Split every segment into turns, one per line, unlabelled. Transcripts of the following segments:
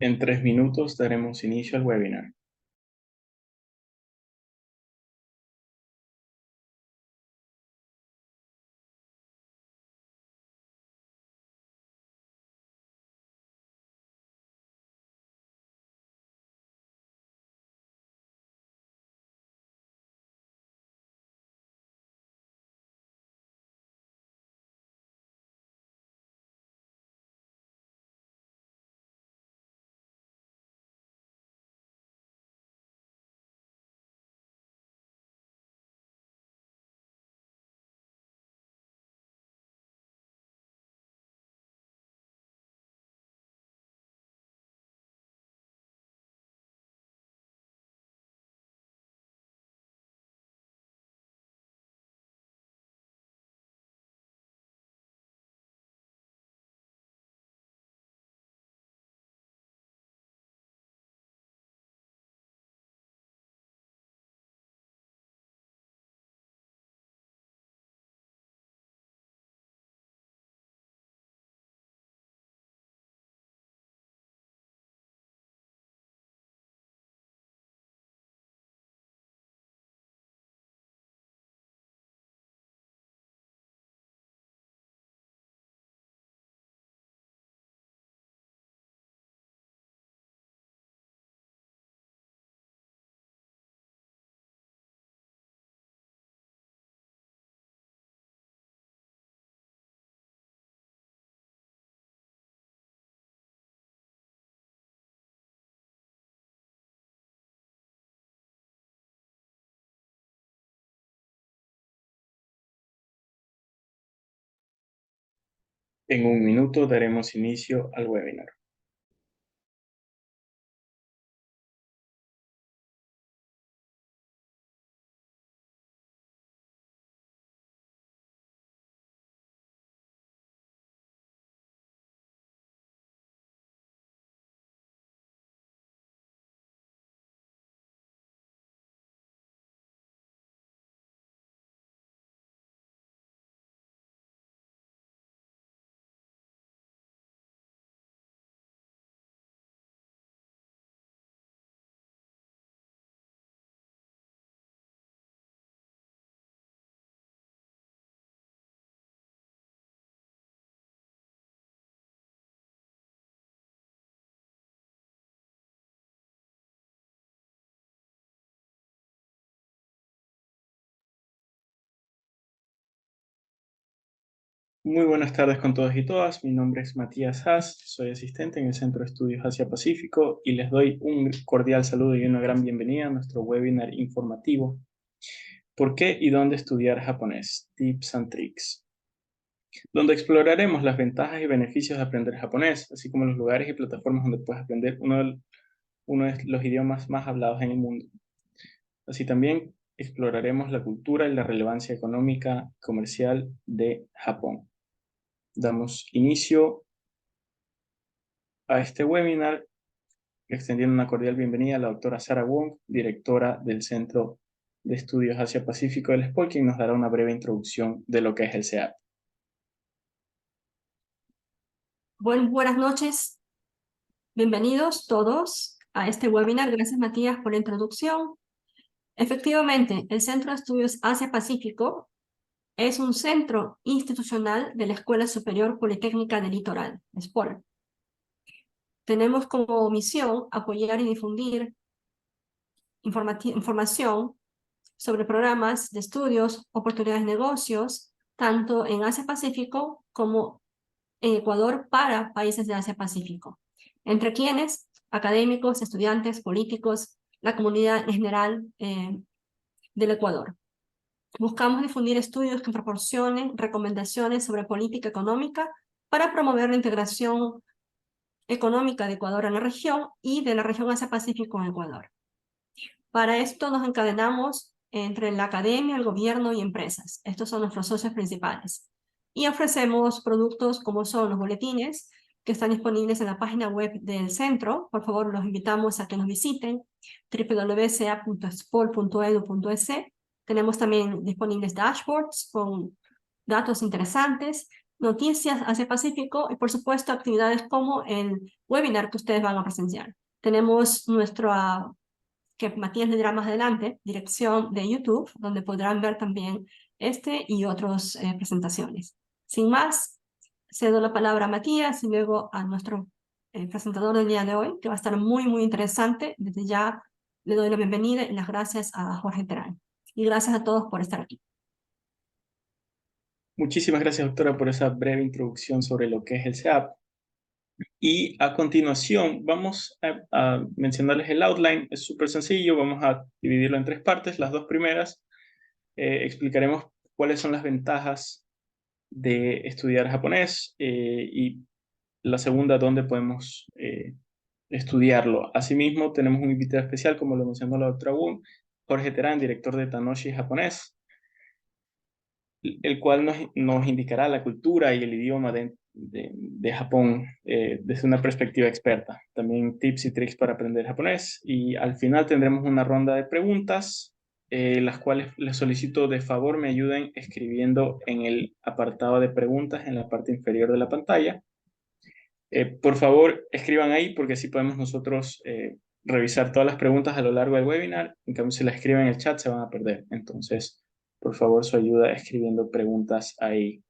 En 3 minutos daremos inicio al webinar. En 1 minuto daremos inicio al webinar. Muy buenas tardes con todos y todas. Mi nombre es Matías Haas, soy asistente en el Centro de Estudios Asia-Pacífico y les doy un cordial saludo y una gran bienvenida a nuestro webinar informativo ¿Por qué y dónde estudiar japonés? Tips and Tricks, donde exploraremos las ventajas y beneficios de aprender japonés, así como los lugares y plataformas donde puedes aprender uno de los idiomas más hablados en el mundo. Así también exploraremos la cultura y la relevancia económica y comercial de Japón. Damos inicio a este webinar extendiendo una cordial bienvenida a la doctora Sara Wong, directora del Centro de Estudios Asia-Pacífico del SPOL, quien nos dará una breve introducción de lo que es el CEAP.
Buenas noches, bienvenidos todos a este webinar. Gracias, Matías, por la introducción. Efectivamente, el Centro de Estudios Asia-Pacífico es un centro institucional de la Escuela Superior Politécnica del Litoral, SPOL. Tenemos como misión apoyar y difundir información sobre programas de estudios, oportunidades de negocios, tanto en Asia-Pacífico como en Ecuador para países de Asia-Pacífico, entre quienes académicos, estudiantes, políticos, la comunidad en general del Ecuador. Buscamos difundir estudios que proporcionen recomendaciones sobre política económica para promover la integración económica de Ecuador en la región y de la región Asia-Pacífico en Ecuador. Para esto nos encadenamos entre la academia, el gobierno y empresas. Estos son nuestros socios principales. Y ofrecemos productos como son los boletines, que están disponibles en la página web del centro. Por favor, los invitamos a que nos visiten, www.ca.spol.edu.es. Tenemos también disponibles dashboards con datos interesantes noticias Asia-Pacífico y, por supuesto, actividades como el webinar que ustedes van a presenciar. Tenemos nuestro, que Matías le dirá más adelante, dirección de YouTube, donde podrán ver también este y otras presentaciones. Sin más, cedo la palabra a Matías y luego a nuestro presentador del día de hoy, que va a estar muy, muy interesante. Desde ya le doy la bienvenida y las gracias a Jorge Terán. Y gracias a todos por estar aquí.
Muchísimas gracias, doctora, por esa breve introducción sobre lo que es el SEAP. Y a continuación vamos a mencionarles el outline. Es súper sencillo, vamos a dividirlo en tres partes. Las dos primeras explicaremos cuáles son las ventajas de estudiar japonés y la segunda, dónde podemos estudiarlo. Asimismo, tenemos un invitado especial, como lo mencionó la doctora Wong, Jorge Terán, director de Tanoshi Japonés, el cual nos indicará la cultura y el idioma de Japón desde una perspectiva experta. También tips y tricks para aprender japonés. Y al final tendremos una ronda de preguntas, las cuales les solicito de favor me ayuden escribiendo en el apartado de preguntas en la parte inferior de la pantalla. Por favor, escriban ahí porque así podemos nosotros revisar todas las preguntas a lo largo del webinar. En cambio, si las escriben en el chat se van a perder. Entonces, por favor, su ayuda escribiendo preguntas ahí.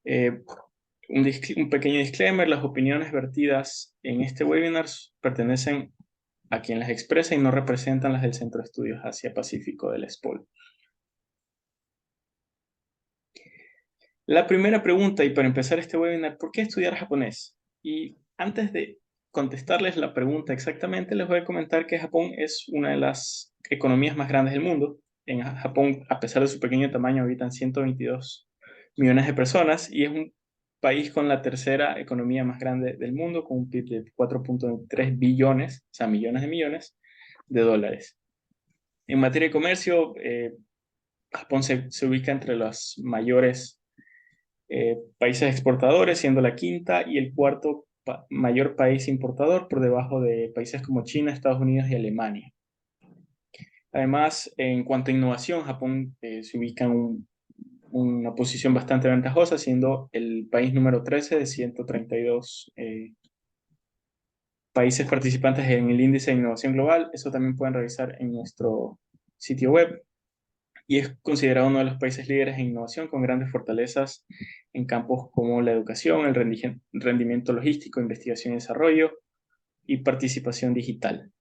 Un pequeño disclaimer, las opiniones vertidas en este webinar pertenecen a quien las expresa y no representan las del Centro de Estudios Asia-Pacífico del SPOL. La primera pregunta, y para empezar este webinar, ¿por qué estudiar japonés? Y antes de contestarles la pregunta exactamente, les voy a comentar que Japón es una de las economías más grandes del mundo. En Japón, a pesar de su pequeño tamaño, habitan 122 millones de personas y es un país con la tercera economía más grande del mundo, con un PIB de 4.3 billones, o sea, millones de millones de dólares. En materia de comercio, Japón se ubica entre los mayores países exportadores, siendo la quinta y el cuarto mayor país importador por debajo de países como China, Estados Unidos y Alemania. Además, en cuanto a innovación, Japón se ubica en una posición bastante ventajosa, siendo el país número 13 de 132 países participantes en el índice de innovación global. Eso también pueden revisar en nuestro sitio web. Y es considerado uno de los países líderes en innovación con grandes fortalezas en campos como la educación, el rendimiento logístico, investigación y desarrollo y participación digital.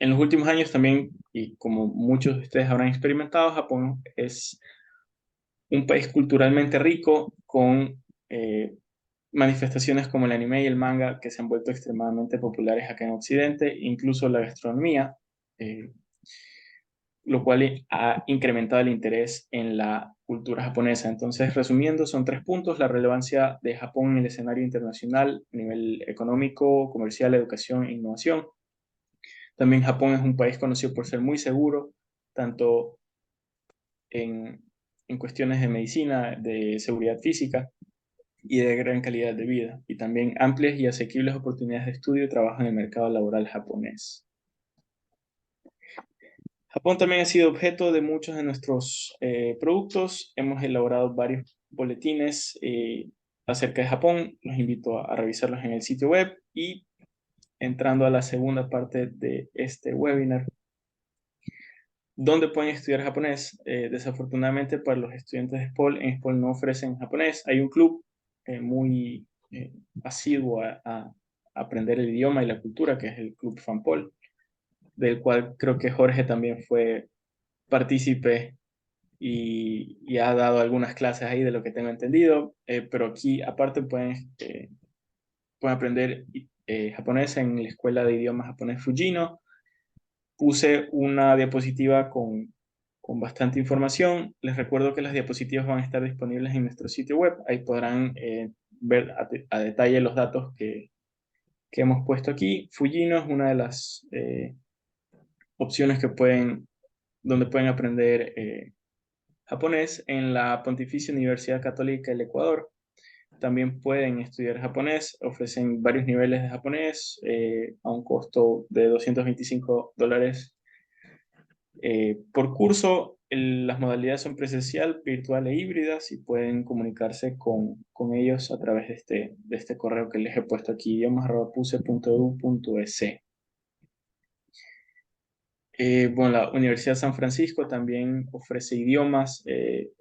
En los últimos años también, y como muchos de ustedes habrán experimentado, Japón es un país culturalmente rico con manifestaciones como el anime y el manga que se han vuelto extremadamente populares acá en Occidente, incluso la gastronomía. Lo cual ha incrementado el interés en la cultura japonesa. Entonces, resumiendo, son tres puntos: la relevancia de Japón en el escenario internacional a nivel económico, comercial, educación e innovación. También Japón es un país conocido por ser muy seguro, tanto en cuestiones de medicina, de seguridad física y de gran calidad de vida, y también amplias y asequibles oportunidades de estudio y trabajo en el mercado laboral japonés. Japón también ha sido objeto de muchos de nuestros productos. Hemos elaborado varios boletines acerca de Japón. Los invito a revisarlos en el sitio web. Y entrando a la segunda parte de este webinar, ¿dónde pueden estudiar japonés? Desafortunadamente para los estudiantes de SPOL, en SPOL no ofrecen japonés. Hay un club muy asiduo a aprender el idioma y la cultura, que es el Club Fanpol, del cual creo que Jorge también fue partícipe y ha dado algunas clases ahí de lo que tengo entendido, pero aquí aparte pueden aprender japonés en la Escuela de Idiomas Japonés Fujino. Puse una diapositiva con bastante información. Les recuerdo que las diapositivas van a estar disponibles en nuestro sitio web. Ahí podrán ver a detalle los datos que hemos puesto aquí. Fujino es una de las opciones donde pueden aprender japonés en la Pontificia Universidad Católica del Ecuador. También pueden estudiar japonés, ofrecen varios niveles de japonés a un costo de $225 por curso. las modalidades son presencial, virtual e híbridas y pueden comunicarse con ellos a través de este correo que les he puesto aquí, idiomas@puse.edu.es. Bueno, la Universidad de San Francisco también ofrece idiomas.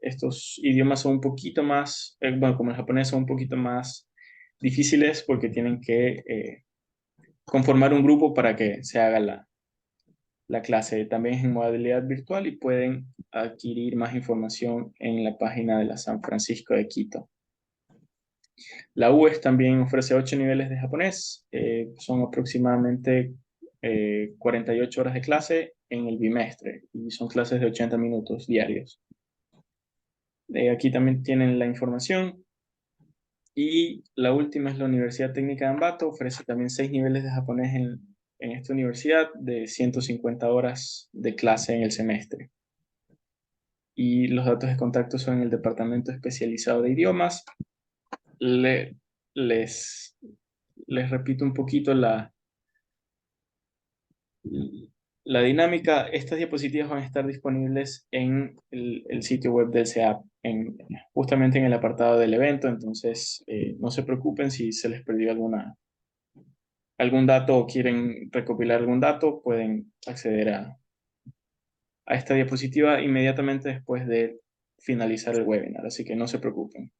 Estos idiomas son un poquito más, bueno, como el japonés, son un poquito más difíciles porque tienen que conformar un grupo para que se haga la clase. También es en modalidad virtual y pueden adquirir más información en la página de la San Francisco de Quito. La UES también ofrece 8 niveles de japonés. Son aproximadamente 48 horas de clase en el bimestre y son clases de 80 minutos diarios. Aquí también tienen la información. Y la última es la Universidad Técnica de Ambato. Ofrece también 6 niveles de japonés en esta universidad de 150 horas de clase en el semestre. Y los datos de contacto son en el Departamento Especializado de Idiomas. Les, les repito un poquito la dinámica. Estas diapositivas van a estar disponibles en el sitio web del CEAP, justamente en el apartado del evento, entonces no se preocupen si se les perdió algún dato o quieren recopilar algún dato, pueden acceder a esta diapositiva inmediatamente después de finalizar el webinar, así que no se preocupen.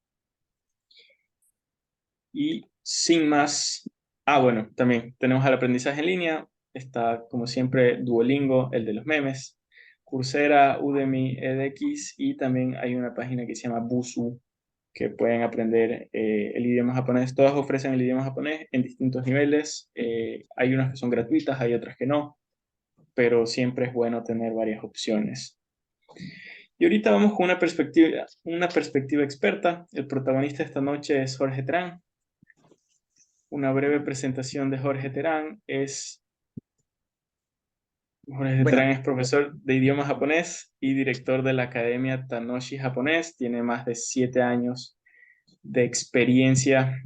Y sin más, bueno, también tenemos el aprendizaje en línea, está como siempre Duolingo, el de los memes, Coursera, Udemy, edX y también hay una página que se llama Busuu, que pueden aprender el idioma japonés. Todas ofrecen el idioma japonés en distintos niveles, hay unas que son gratuitas, hay otras que no, pero siempre es bueno tener varias opciones. Y ahorita vamos con una perspectiva experta. El protagonista esta noche es Jorge Terán. Una breve presentación de Jorge Terán. Jorge
Bueno,
Terán es profesor de idioma japonés y director de la Academia Tanoshi Japonés. Tiene más de 7 años de experiencia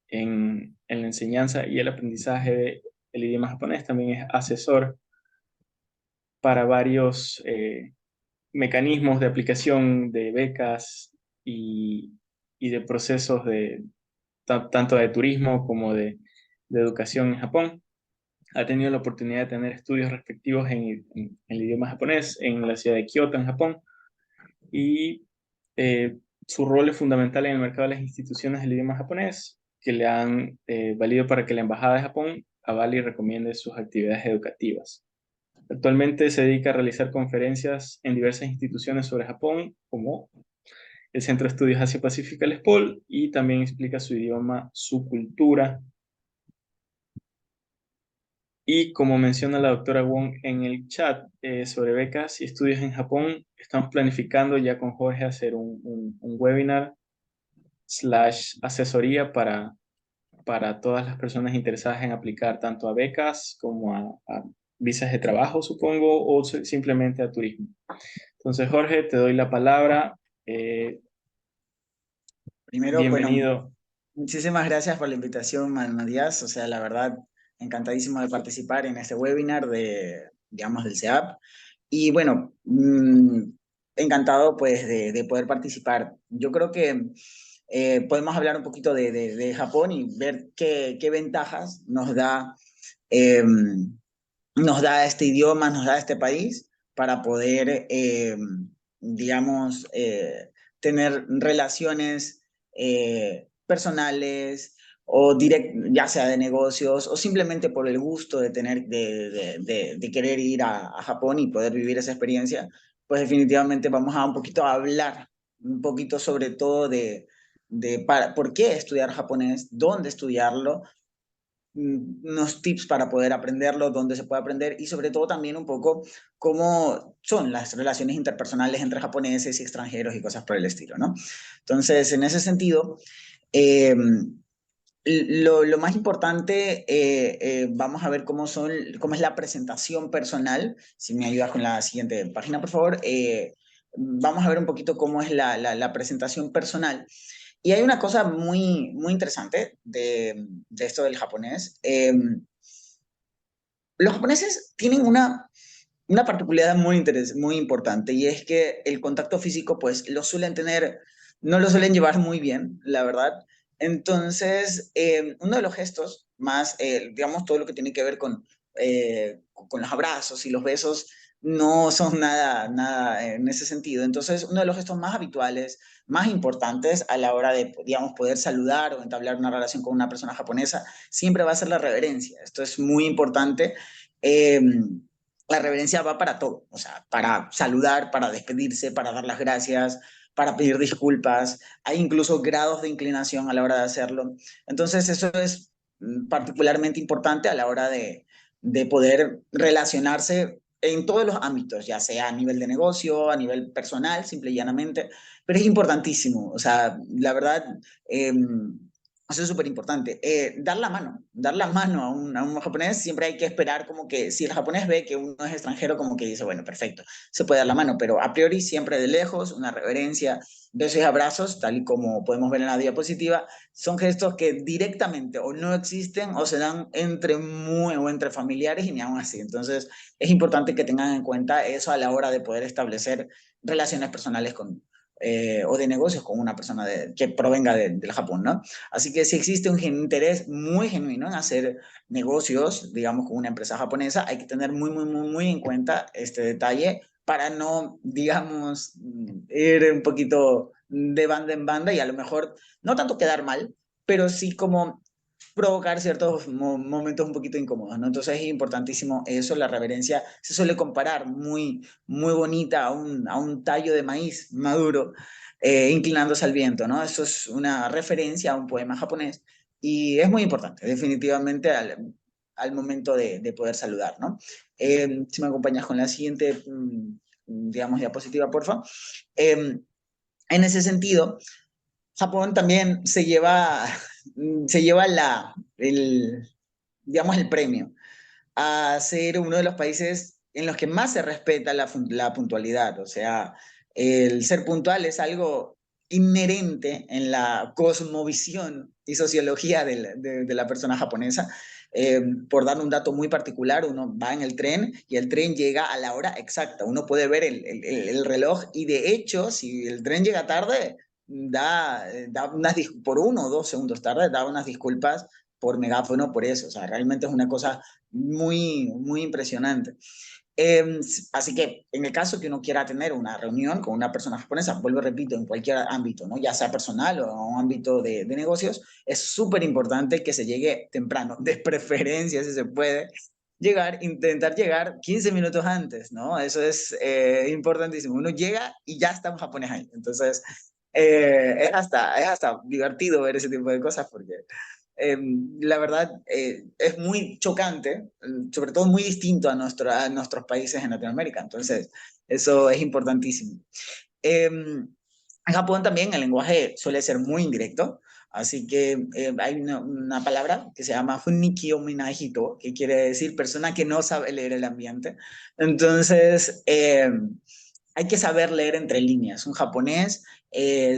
en la enseñanza y el aprendizaje del idioma japonés. También es asesor para varios mecanismos de aplicación de becas y de procesos tanto de turismo como de educación en Japón. Ha tenido la oportunidad de tener estudios respectivos en el idioma japonés en la ciudad de Kioto, en Japón, y su rol es fundamental en el mercado de las instituciones del idioma japonés, que le han valido para que la Embajada de Japón avale y recomiende sus actividades educativas. Actualmente se dedica a realizar conferencias en diversas instituciones sobre Japón, como el Centro de Estudios Asia-Pacífico, el SPOL, y también explica su idioma, su cultura. Y como menciona la doctora Wong en el chat sobre becas y estudios en Japón, estamos planificando ya con Jorge hacer un webinar / asesoría para todas las personas interesadas en aplicar tanto a becas como a visas de trabajo, supongo, o simplemente a turismo. Entonces, Jorge, te doy la palabra.
primero, bueno,
Bienvenido.
muchísimas gracias por la invitación, Matías. O sea, la verdad, encantadísimo de participar en este webinar digamos, del CEAP. Y bueno, encantado pues de poder participar. Yo creo que podemos hablar un poquito de Japón y ver qué ventajas eh, nos da este idioma, nos da este país para poder, digamos, tener relaciones personales o ya sea de negocios o simplemente por el gusto de de querer ir a Japón y poder vivir esa experiencia, pues definitivamente vamos a un poquito a hablar un poquito sobre todo por qué estudiar japonés, dónde estudiarlo, unos tips para poder aprenderlo, dónde se puede aprender y sobre todo también un poco cómo son las relaciones interpersonales entre japoneses y extranjeros y cosas por el estilo, ¿no? Entonces, en ese sentido, eh, lo más importante, vamos a ver cómo es la presentación personal. Si me ayudas con la siguiente página, por favor. Vamos a ver un poquito cómo es la presentación personal. Y hay una cosa muy interesante de esto del japonés. Los japoneses tienen una particularidad muy importante, y es que el contacto físico, pues, no lo suelen llevar muy bien, la verdad. Entonces, uno de los gestos más, digamos, todo lo que tiene que ver con los abrazos y los besos, no son nada en ese sentido. Entonces, uno de los gestos más habituales, más importantes a la hora de, digamos, poder saludar o entablar una relación con una persona japonesa, siempre va a ser la reverencia. Esto es muy importante. Eh, la reverencia va para todo, o sea, para saludar, para despedirse, para dar las gracias, para pedir disculpas. Hay incluso grados de inclinación a la hora de hacerlo. Entonces, eso es particularmente importante a la hora de poder relacionarse en todos los ámbitos, ya sea a nivel de negocio, a nivel personal, simple y llanamente, pero es importantísimo. O sea, la verdad, eso es súper importante. Dar la mano a un japonés, siempre hay que esperar como que si el japonés ve que uno es extranjero, como que dice, bueno, perfecto, se puede dar la mano, pero a priori siempre de lejos, una reverencia, besos y abrazos, tal y como podemos ver en la diapositiva, son gestos que directamente o no existen o se dan o entre familiares y ni aún así. Entonces, es importante que tengan en cuenta eso a la hora de poder establecer relaciones personales o de negocios con una persona que provenga del Japón, ¿no? Así que si existe un interés muy genuino en hacer negocios, digamos, con una empresa japonesa, hay que tener muy en cuenta este detalle para no, digamos, ir un poquito de banda en banda y a lo mejor no tanto quedar mal, pero sí como provocar ciertos momentos un poquito incómodos, ¿no? Entonces es importantísimo eso, la reverencia se suele comparar muy bonita a un tallo de maíz maduro, inclinándose al viento, ¿no? Eso es una referencia a un poema japonés y es muy importante, definitivamente, al momento de poder saludar, ¿no? Si me acompañas con la siguiente, digamos, diapositiva, por favor. En ese sentido, Japón también se lleva digamos, el premio a ser uno de los países en los que más se respeta la puntualidad. O sea, el ser puntual es algo inherente en la cosmovisión y sociología de la persona japonesa. Por dar un dato muy particular, uno va en el tren y el tren llega a la hora exacta. Uno puede ver el reloj y de hecho, si el tren llega tarde, por 1 o 2 segundos tarde, da unas disculpas por megáfono por eso. O sea, realmente es una cosa muy impresionante. Eh, Así que en el caso que uno quiera tener una reunión con una persona japonesa, vuelvo, repito, en cualquier ámbito, ¿no? Ya sea personal o un ámbito de negocios, es súper importante que se llegue temprano, de preferencia, si se puede, intentar llegar 15 minutos antes, ¿no? Eso es importantísimo. Uno llega y ya está un japonés ahí. Entonces, es hasta divertido ver ese tipo de cosas porque la verdad es muy chocante, sobre todo muy distinto a nuestros países en Latinoamérica. Entonces, eso es importantísimo. En Japón también el lenguaje suele ser muy indirecto, así que hay una palabra que se llama Funnikyo Minahito, que quiere decir persona que no sabe leer el ambiente. Entonces, hay que saber leer entre líneas. Un japonés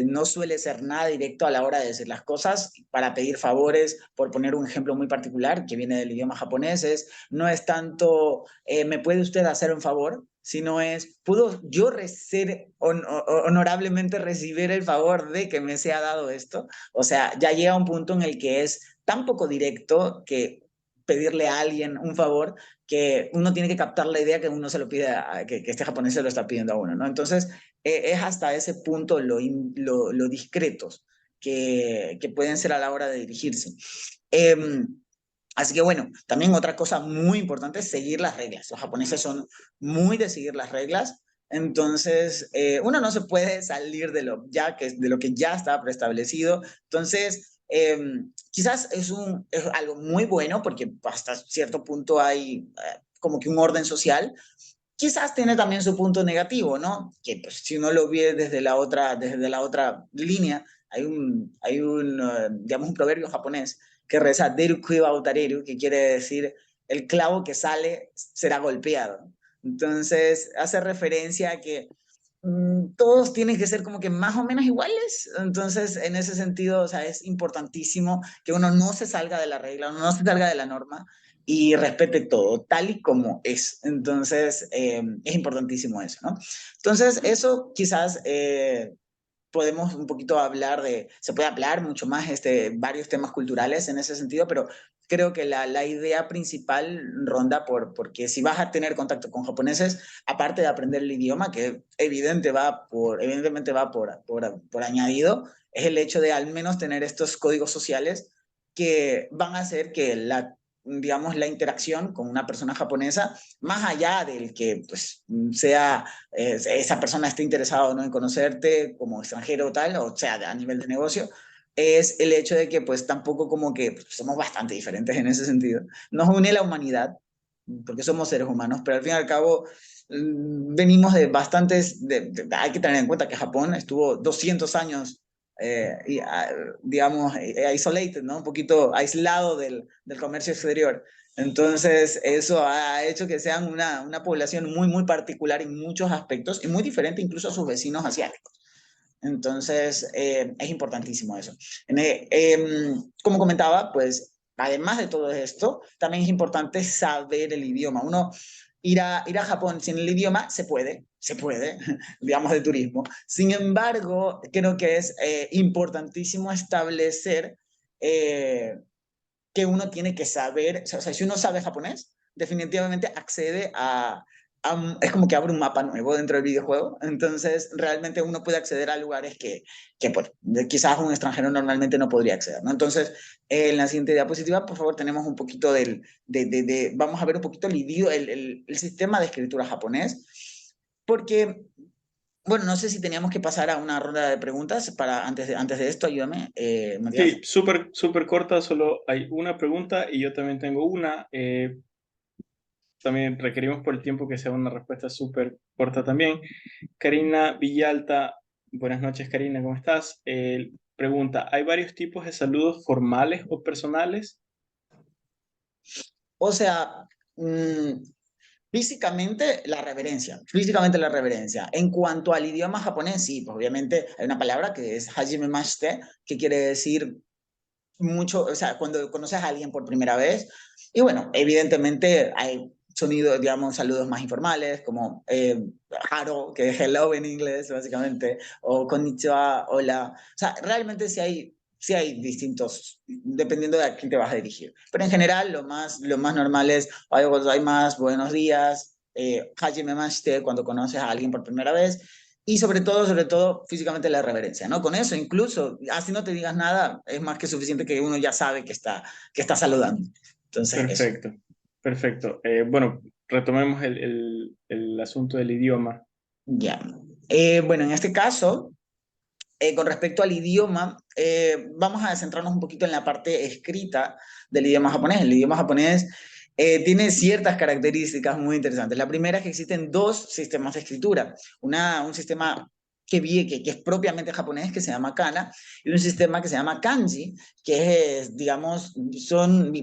no suele ser nada directo a la hora de decir las cosas para pedir favores, por poner un ejemplo muy particular que viene del idioma japonés, no es tanto, ¿me puede usted hacer un favor? Sino es, ¿puedo yo ser honorablemente recibir el favor de que me sea dado esto? O sea, ya llega un punto en el que es tan poco directo que pedirle a alguien un favor que uno tiene que captar la idea que uno se lo pide, que este japonés se lo está pidiendo a uno, ¿no? Entonces, es hasta ese punto lo discretos que pueden ser a la hora de dirigirse. Eh, Así que bueno, también otra cosa muy importante es seguir las reglas. Los japoneses son muy de seguir las reglas, entonces uno no se puede salir de lo que ya está preestablecido. Entonces, quizás es algo muy bueno porque hasta cierto punto hay como que un orden social. Quizás tiene también su punto negativo, ¿no? Que pues, si uno lo ve desde la otra línea, digamos, un proverbio japonés que reza Deru Kuiwa Utareru, que quiere decir el clavo que sale será golpeado. Entonces, hace referencia a que todos tienen que ser como que más o menos iguales. Entonces, en ese sentido, o sea, es importantísimo que uno no se salga de la regla, uno no se salga de la norma y respete todo, tal y como es. Entonces, es importantísimo eso, ¿no? Entonces, eso quizás podemos un poquito hablar de, se puede hablar mucho más, varios temas culturales en ese sentido, pero creo que la idea principal ronda porque si vas a tener contacto con japoneses, aparte de aprender el idioma, que evidentemente va por añadido, es el hecho de al menos tener estos códigos sociales que van a hacer que digamos, la interacción con una persona japonesa, más allá del que pues, sea esa persona esté interesada o no en conocerte como extranjero o tal, o sea, a nivel de negocio, es el hecho de que pues tampoco como que pues, somos bastante diferentes en ese sentido. Nos une la humanidad, porque somos seres humanos, pero al fin y al cabo venimos de bastantes, hay que tener en cuenta que Japón estuvo 200 años digamos, isolated, ¿no? Un poquito aislado del comercio exterior. Entonces, eso ha hecho que sean una población muy, muy particular en muchos aspectos y muy diferente incluso a sus vecinos asiáticos. Entonces, es importantísimo eso. Como comentaba, pues, además de todo esto, también es importante saber el idioma. Uno, ir a Japón sin el idioma se puede, digamos, de turismo. Sin embargo, creo que es importantísimo establecer que uno tiene que saber, o sea, si uno sabe japonés, definitivamente accede es como que abre un mapa nuevo dentro del videojuego, entonces realmente uno puede acceder a lugares que pues, quizás un extranjero normalmente no podría acceder, ¿no? Entonces, en la siguiente diapositiva, por favor, tenemos un poquito vamos a ver un poquito el sistema de escritura japonés, porque bueno, no sé si teníamos que pasar a una ronda de preguntas antes de esto, ayúdame, Matías.
Sí, súper, súper corta, solo hay una pregunta y yo también tengo una. También requerimos por el tiempo que sea una respuesta súper corta también. Karina Villalta, buenas noches Karina, ¿cómo estás? Pregunta, ¿hay varios tipos de saludos formales o personales?
O sea, mm, físicamente la reverencia. En cuanto al idioma japonés, sí, pues obviamente hay una palabra que es hajime mashite, que quiere decir mucho, o sea, cuando conoces a alguien por primera vez. Y bueno, evidentemente hay sonidos, digamos, saludos más informales, como haro, que es hello en inglés, básicamente, o konnichiwa, hola. O sea, realmente sí hay distintos, dependiendo de a quién te vas a dirigir. Pero en general, lo más normal es, hay más, buenos días, hajime mashite, cuando conoces a alguien por primera vez. Y sobre todo, físicamente la reverencia, ¿no? Con eso, incluso, así no te digas nada, es más que suficiente que uno ya sabe que está saludando. Entonces, eso.
Perfecto, perfecto. Bueno, retomemos el asunto del idioma.
Ya. Bueno, en este caso, con respecto al idioma, vamos a centrarnos un poquito en la parte escrita del idioma japonés. El idioma japonés tiene ciertas características muy interesantes. La primera es que existen dos sistemas de escritura. Un sistema que es propiamente japonés, que se llama kana, y un sistema que se llama kanji, que es, digamos,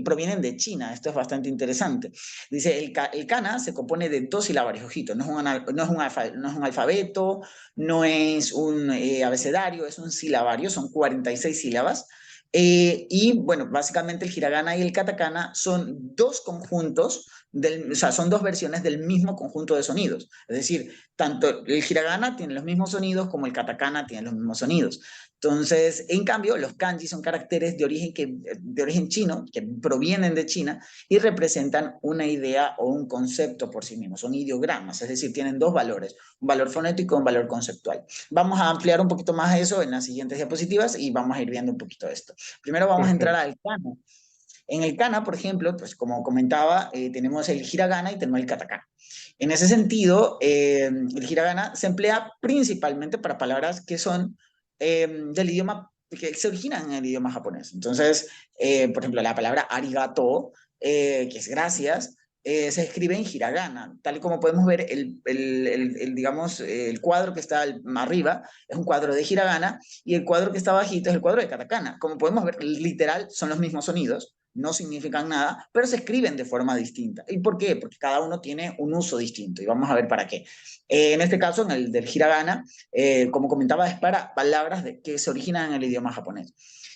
provienen de China. Esto es bastante interesante. Dice, el kana se compone de dos silabarios, ojito, no es un alfabeto, no es un abecedario, es un silabario, son 46 sílabas. Y bueno, básicamente el hiragana y el katakana son dos conjuntos, o sea, son dos versiones del mismo conjunto de sonidos. Es decir, tanto el hiragana tiene los mismos sonidos como el katakana tiene los mismos sonidos. Entonces, en cambio, los kanji son caracteres de origen chino, que provienen de China y representan una idea o un concepto por sí mismos. Son ideogramas, es decir, tienen dos valores, un valor fonético y un valor conceptual. Vamos a ampliar un poquito más eso en las siguientes diapositivas y vamos a ir viendo un poquito esto. Primero vamos a entrar
Perfecto.
al kana. En el kana, por ejemplo, pues como comentaba, tenemos el hiragana y tenemos el katakana. En ese sentido, el hiragana se emplea principalmente para palabras que son del idioma, que se originan en el idioma japonés. Entonces, por ejemplo, la palabra arigato, que es gracias, se escribe en hiragana, tal y como podemos ver digamos, el cuadro que está arriba es un cuadro de hiragana y el cuadro que está bajito es el cuadro de katakana. Como podemos ver, literal, son los mismos sonidos, no significan nada, pero se escriben de forma distinta. ¿Y por qué? Porque cada uno tiene un uso distinto y vamos a ver para qué. En este caso, en el del hiragana, como comentaba, es para palabras que se originan en el idioma japonés.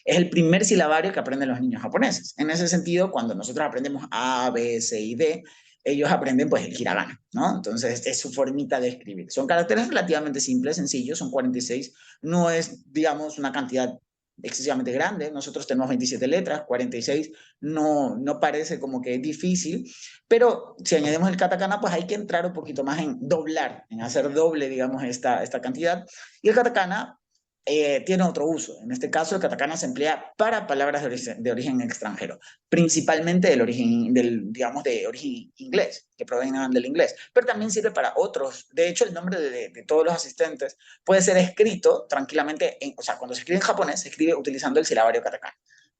Es el primer silabario que aprenden los niños japoneses. En ese sentido, cuando nosotros aprendemos A, B, C y D, ellos aprenden pues el hiragana, ¿no? Entonces es su formita de escribir. Son caracteres relativamente simples, sencillos, son 46, no es, digamos, una cantidad excesivamente grande. Nosotros tenemos 27 letras, 46 no parece como que es difícil, pero si añadimos el katakana, pues hay que entrar un poquito más en doblar, en hacer doble, digamos, esta cantidad. Y el katakana tiene otro uso. En este caso, el katakana se emplea para palabras de origen extranjero, principalmente digamos, de origen inglés, que provengan del inglés, pero también sirve para otros. De hecho, el nombre de todos los asistentes puede ser escrito tranquilamente, o sea, cuando se escribe en japonés, se escribe utilizando el silabario katakana.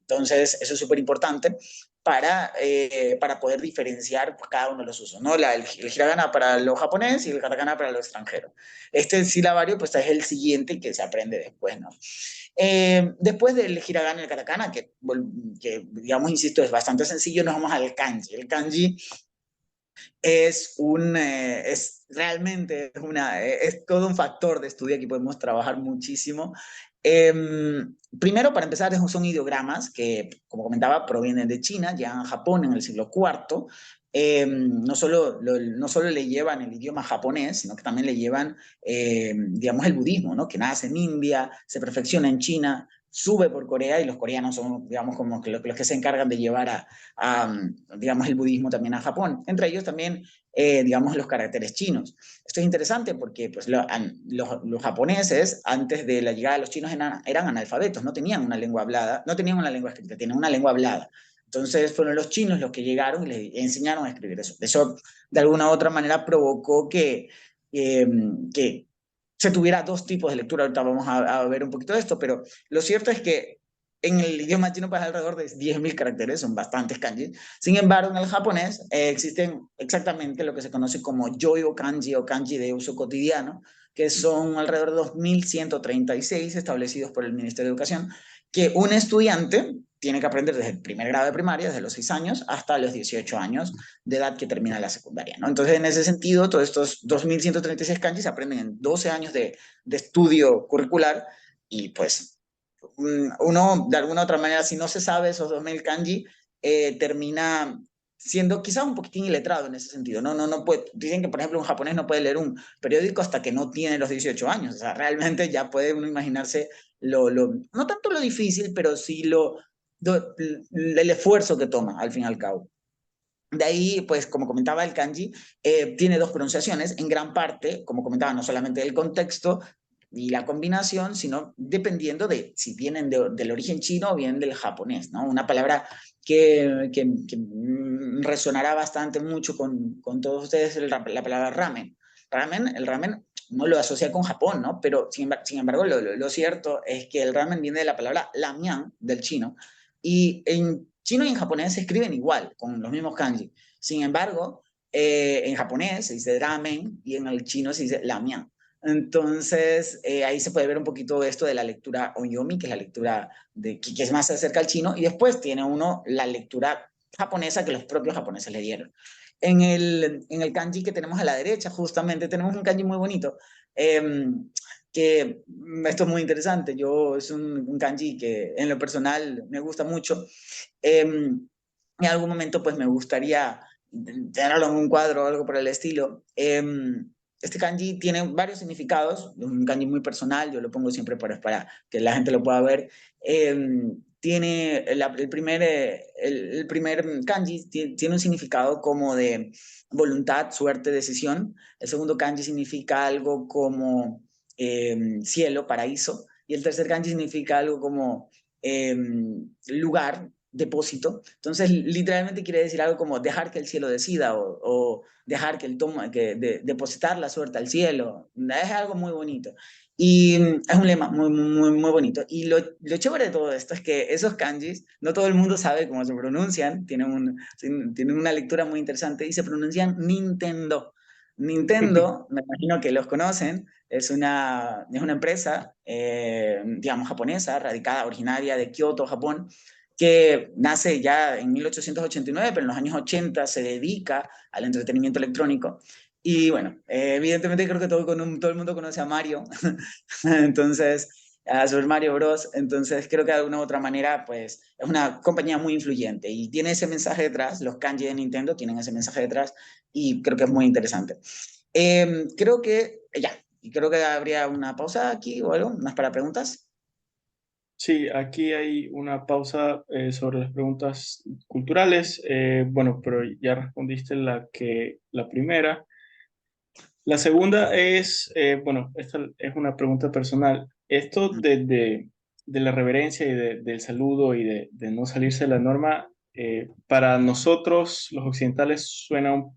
Entonces, eso es súper importante para poder diferenciar pues, cada uno de los usos, ¿no? El hiragana para lo japonés y el katakana para lo extranjero. Este silabario, pues, es el siguiente que se aprende después, ¿no? Después del hiragana y el katakana, digamos, insisto, es bastante sencillo, nos vamos al kanji. El kanji es realmente es todo un factor de estudio. Aquí podemos trabajar muchísimo. Primero, para empezar, son ideogramas que, como comentaba, provienen de China, llegan a Japón en el siglo IV. No solo le llevan el idioma japonés, sino que también le llevan, digamos, el budismo, ¿no? Que nace en India, se perfecciona en China, sube por Corea y los coreanos son, digamos, como que los que se encargan de llevar digamos, el budismo también a Japón. Entre ellos también, digamos, los caracteres chinos. Esto es interesante porque pues, los japoneses, antes de la llegada de los chinos, eran analfabetos, no tenían una lengua hablada, no tenían una lengua escrita, tenían una lengua hablada. Entonces fueron los chinos los que llegaron y les enseñaron a escribir eso. Eso, de alguna u otra manera, provocó que se tuviera dos tipos de lectura. Ahorita vamos a ver un poquito de esto, pero lo cierto es que en el idioma chino pasa alrededor de 10.000 caracteres, son bastantes kanji. Sin embargo, en el japonés existen exactamente lo que se conoce como yoyo kanji o kanji de uso cotidiano, que son alrededor de 2.136 establecidos por el Ministerio de Educación, que un estudiante tiene que aprender desde el primer grado de primaria, desde los 6 años, hasta los 18 años de edad que termina la secundaria, ¿no? Entonces, en ese sentido, todos estos 2.136 kanji se aprenden en 12 años de estudio curricular y pues uno, de alguna otra manera, si no se sabe esos 2.000 kanji, termina siendo quizás un poquitín iletrado en ese sentido. No puede, dicen que, por ejemplo, un japonés no puede leer un periódico hasta que no tiene los 18 años. O sea, realmente ya puede uno imaginarse no tanto lo difícil, pero sí el esfuerzo que toma, al fin y al cabo. De ahí, pues, como comentaba, el kanji tiene dos pronunciaciones, en gran parte, como comentaba, no solamente del contexto y la combinación, sino dependiendo de si vienen del origen chino o bien del japonés, ¿no? Una palabra que resonará bastante mucho con todos ustedes es la palabra ramen. El ramen no lo asocia con Japón, ¿no? Pero, sin embargo, lo cierto es que el ramen viene de la palabra lamian, del chino, y en chino y en japonés se escriben igual, con los mismos kanji. Sin embargo, en japonés se dice ramen y en el chino se dice lamian. Entonces, ahí se puede ver un poquito esto de la lectura onyomi, que es la lectura que es más cerca al chino, y después tiene uno la lectura japonesa que los propios japoneses le dieron. En el kanji que tenemos a la derecha, justamente, tenemos un kanji muy bonito, que esto es muy interesante. Es un kanji que en lo personal me gusta mucho. En algún momento, pues me gustaría tenerlo en un cuadro o algo por el estilo. Este kanji tiene varios significados, es un kanji muy personal, yo lo pongo siempre para que la gente lo pueda ver. Tiene el primer kanji tiene un significado como de voluntad, suerte, decisión. El segundo kanji significa algo como cielo, paraíso. Y el tercer kanji significa algo como lugar, depósito. Entonces, literalmente quiere decir algo como dejar que el cielo decida o dejar depositar la suerte al cielo. Es algo muy bonito. Y es un lema muy, muy, muy bonito. Y lo chévere de todo esto es que esos kanjis, no todo el mundo sabe cómo se pronuncian, tienen una lectura muy interesante y se pronuncian Nintendo. Nintendo, me imagino que los conocen, es una empresa, digamos, japonesa, radicada, originaria de Kioto, Japón, que nace ya en 1889, pero en los años 80 se dedica al entretenimiento electrónico. Y bueno, evidentemente creo que todo el mundo conoce a Mario. Entonces, a Super Mario Bros. Entonces creo que de alguna u otra manera pues es una compañía muy influyente y tiene ese mensaje detrás, los kanji de Nintendo tienen ese mensaje detrás y creo que es muy interesante. Creo que ya, y creo que habría una pausa aquí o algo, más para preguntas.
Sí, aquí hay una pausa sobre las preguntas culturales. Bueno, pero ya respondiste la primera. La segunda es, bueno, esta es una pregunta personal. Esto de la reverencia y del saludo y de no salirse de la norma, para nosotros los occidentales suena un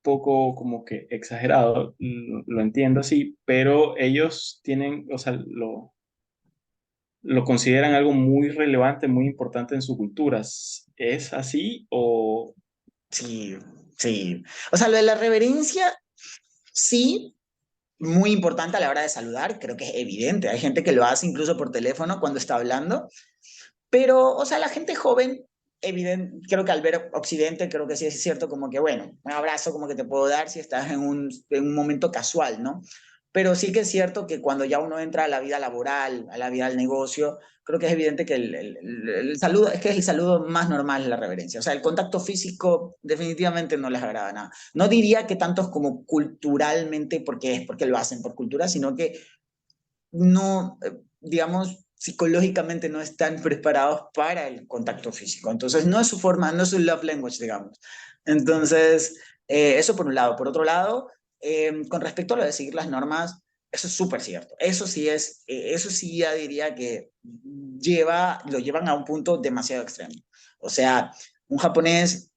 poco como que exagerado, lo entiendo así, pero ellos tienen, o sea, lo consideran algo muy relevante, muy importante en su cultura. ¿Es así o...?
Sí, sí. O sea, lo de la reverencia, sí, muy importante a la hora de saludar, creo que es evidente. Hay gente que lo hace incluso por teléfono cuando está hablando, pero, o sea, la gente joven, evidente, creo que al ver Occidente, creo que sí es cierto, como que, bueno, un abrazo como que te puedo dar si estás en un momento casual, ¿no? Pero sí que es cierto que cuando ya uno entra a la vida laboral, a la vida del negocio, creo que es evidente que el saludo, es que es el saludo más normal, es la reverencia. O sea, el contacto físico definitivamente no les agrada nada. No diría que tantos como culturalmente, porque es porque lo hacen por cultura, sino que no, digamos, psicológicamente no están preparados para el contacto físico. Entonces, no es su forma, no es su love language, digamos. Entonces, eso por un lado. Por otro lado, con respecto a lo de seguir las normas, eso es súper cierto. Eso sí es, eso sí ya diría que lo llevan a un punto demasiado extremo. O sea, un japonés,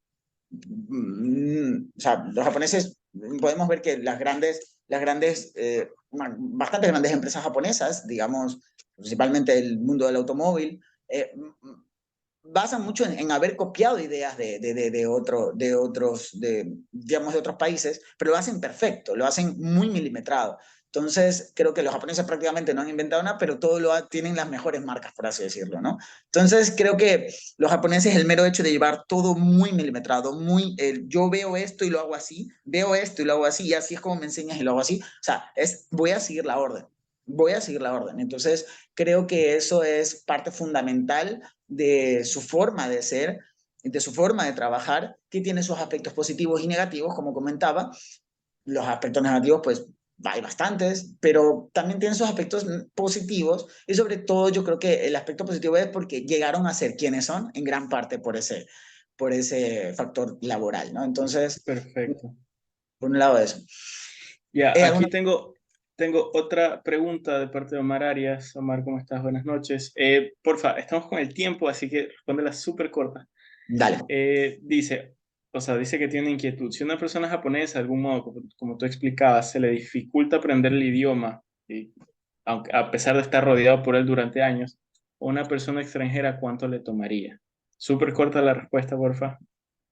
o sea, los japoneses, podemos ver que bastantes grandes empresas japonesas, digamos, principalmente el mundo del automóvil, basan mucho en haber copiado ideas digamos, de otros países, pero lo hacen perfecto, lo hacen muy milimetrado. Entonces, creo que los japoneses prácticamente no han inventado nada, pero tienen las mejores marcas, por así decirlo, ¿no? Entonces, creo que los japoneses, el mero hecho de llevar todo muy milimetrado, yo veo esto y lo hago así, veo esto y lo hago así, y así es como me enseñas y lo hago así. O sea, voy a seguir la orden, voy a seguir la orden. Entonces, creo que eso es parte fundamental de su forma de ser, de su forma de trabajar, que tiene sus aspectos positivos y negativos, como comentaba. Los aspectos negativos, pues hay bastantes, pero también tienen sus aspectos positivos y sobre todo yo creo que el aspecto positivo es porque llegaron a ser quienes son en gran parte por ese factor laboral, ¿no? Entonces,
Perfecto.
por un lado eso.
Ya,
¿Alguna?
aquí tengo otra pregunta de parte de Omar Arias. Omar, ¿cómo estás? Buenas noches. Porfa, estamos con el tiempo, así que respóndela súper corta.
Dale.
Dice, o sea, dice que tiene inquietud. Si una persona japonesa, de algún modo, como tú explicabas, se le dificulta aprender el idioma, y, aunque, a pesar de estar rodeado por él durante años, o una persona extranjera, ¿cuánto le tomaría? Súper corta la respuesta, porfa.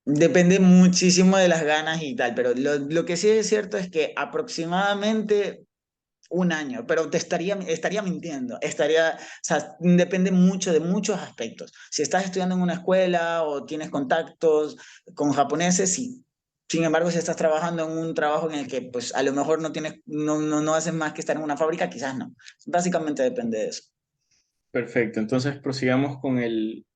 Depende muchísimo de las ganas y tal, pero lo que sí es cierto es que aproximadamente un año, pero estaría mintiendo, o sea, depende mucho de muchos aspectos. Si estás estudiando en una escuela o tienes contactos con japoneses, sí. Sin embargo, si estás trabajando en un trabajo en el que, pues, a lo mejor no haces más que estar en una fábrica, quizás no. Básicamente depende de eso.
Perfecto, entonces prosigamos con el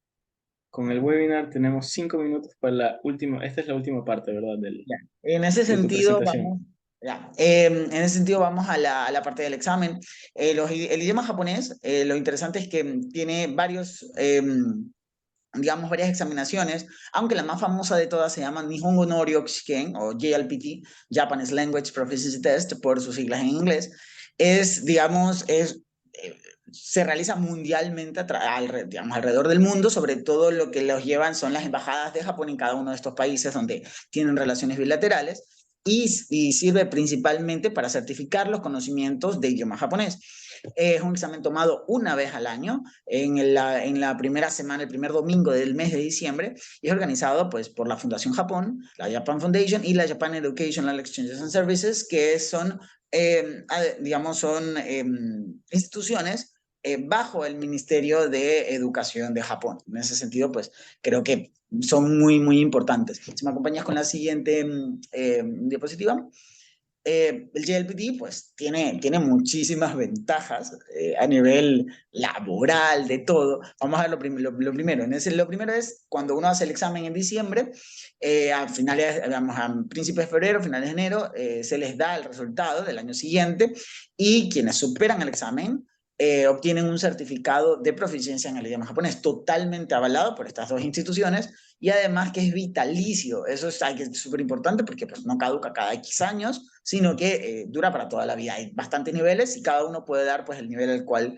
webinar. Tenemos 5 minutos para la última, esta es la última parte, ¿verdad?
Ya. En ese
De tu
sentido,
presentación.
vamos, ya. En ese sentido, vamos a la parte del examen. El idioma japonés, lo interesante es que tiene digamos, varias examinaciones, aunque la más famosa de todas se llama Nihongo no Ryokushiken o JLPT, Japanese Language Proficiency Test, por sus siglas en inglés. Digamos, se realiza mundialmente, digamos, alrededor del mundo, sobre todo lo que los llevan son las embajadas de Japón en cada uno de estos países donde tienen relaciones bilaterales y sirve principalmente para certificar los conocimientos de idioma japonés. Es un examen tomado una vez al año, en la primera semana, el primer domingo del mes de diciembre, y es organizado pues, por la Fundación Japón, la Japan Foundation y la Japan Educational Exchanges and Services, que son, digamos, son instituciones bajo el Ministerio de Educación de Japón. En ese sentido, pues creo que son muy, muy importantes. Si me acompañas con la siguiente diapositiva. el JLPT pues tiene muchísimas ventajas a nivel laboral, de todo. Vamos a ver lo primero. Lo primero es cuando uno hace el examen en diciembre, a finales, digamos, a principios de febrero, finales de enero, se les da el resultado del año siguiente y quienes superan el examen obtienen un certificado de proficiencia en el idioma japonés, totalmente avalado por estas dos instituciones y además que es vitalicio. Eso es súper importante porque pues, no caduca cada X años, sino que dura para toda la vida. Hay bastantes niveles y cada uno puede dar pues, el nivel al cual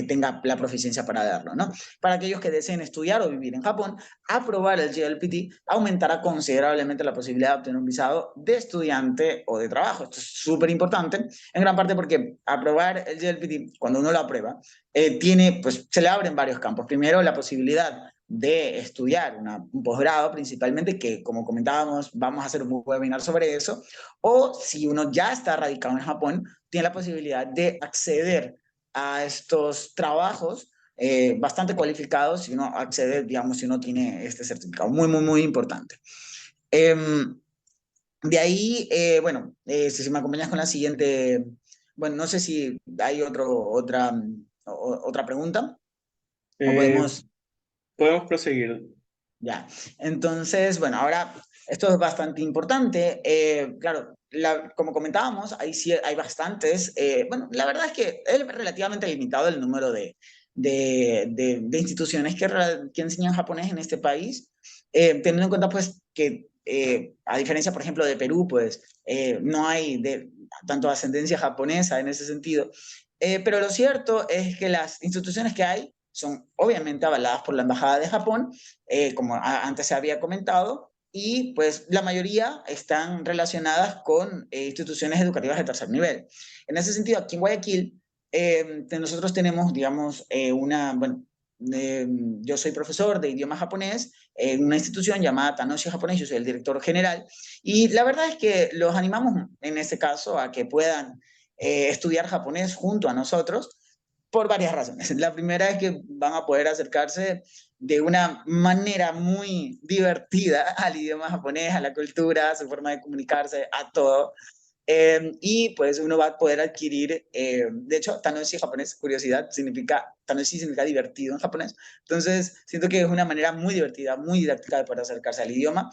tenga la proficiencia para darlo, ¿no? Para aquellos que deseen estudiar o vivir en Japón, aprobar el JLPT aumentará considerablemente la posibilidad de obtener un visado de estudiante o de trabajo. Esto es súper importante, en gran parte porque aprobar el JLPT, cuando uno lo aprueba, pues, se le abren varios campos. Primero, la posibilidad de estudiar un posgrado principalmente, que como comentábamos, vamos a hacer un webinar sobre eso, o si uno ya está radicado en Japón, tiene la posibilidad de acceder a estos trabajos bastante cualificados si uno accede, digamos, si uno tiene este certificado. Muy, muy, muy importante. De ahí, bueno, si me acompañas con la siguiente, bueno, no sé si hay otra pregunta o
Eh,
podemos...
Podemos proseguir.
Ya, entonces, bueno, ahora esto es bastante importante. Claro, como comentábamos, hay bastantes. Bueno, la verdad es que es relativamente limitado el número de instituciones que enseñan japonés en este país, teniendo en cuenta pues que a diferencia, por ejemplo, de Perú, pues no hay tanto ascendencia japonesa en ese sentido. Pero lo cierto es que las instituciones que hay son obviamente avaladas por la Embajada de Japón, como antes se había comentado, y pues la mayoría están relacionadas con instituciones educativas de tercer nivel. En ese sentido, aquí en Guayaquil, nosotros tenemos, digamos, bueno, yo soy profesor de idioma japonés en una institución llamada Tanoshi Japonés, yo soy el director general, y la verdad es que los animamos en este caso a que puedan estudiar japonés junto a nosotros, por varias razones. La primera es que van a poder acercarse de una manera muy divertida al idioma japonés, a la cultura, a su forma de comunicarse, a todo. Y pues uno va a poder adquirir, de hecho, Tanoshi japonés, curiosidad, Tanoshi significa divertido en japonés. Entonces, siento que es una manera muy divertida, muy didáctica de poder acercarse al idioma.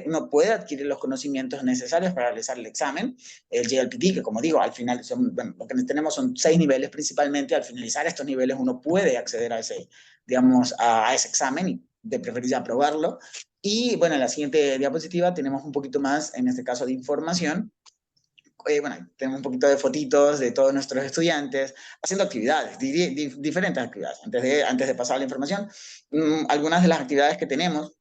Uno puede adquirir los conocimientos necesarios para realizar el examen, el JLPT, que como digo, al final, bueno, lo que tenemos son 6 niveles principalmente. Al finalizar estos niveles, uno puede acceder a ese, digamos, a ese examen y de preferencia aprobarlo. Y bueno, en la siguiente diapositiva tenemos un poquito más, en este caso, de información. Bueno, tenemos un poquito de fotitos de todos nuestros estudiantes haciendo actividades, diferentes actividades. Antes de pasar la información, algunas de las actividades que tenemos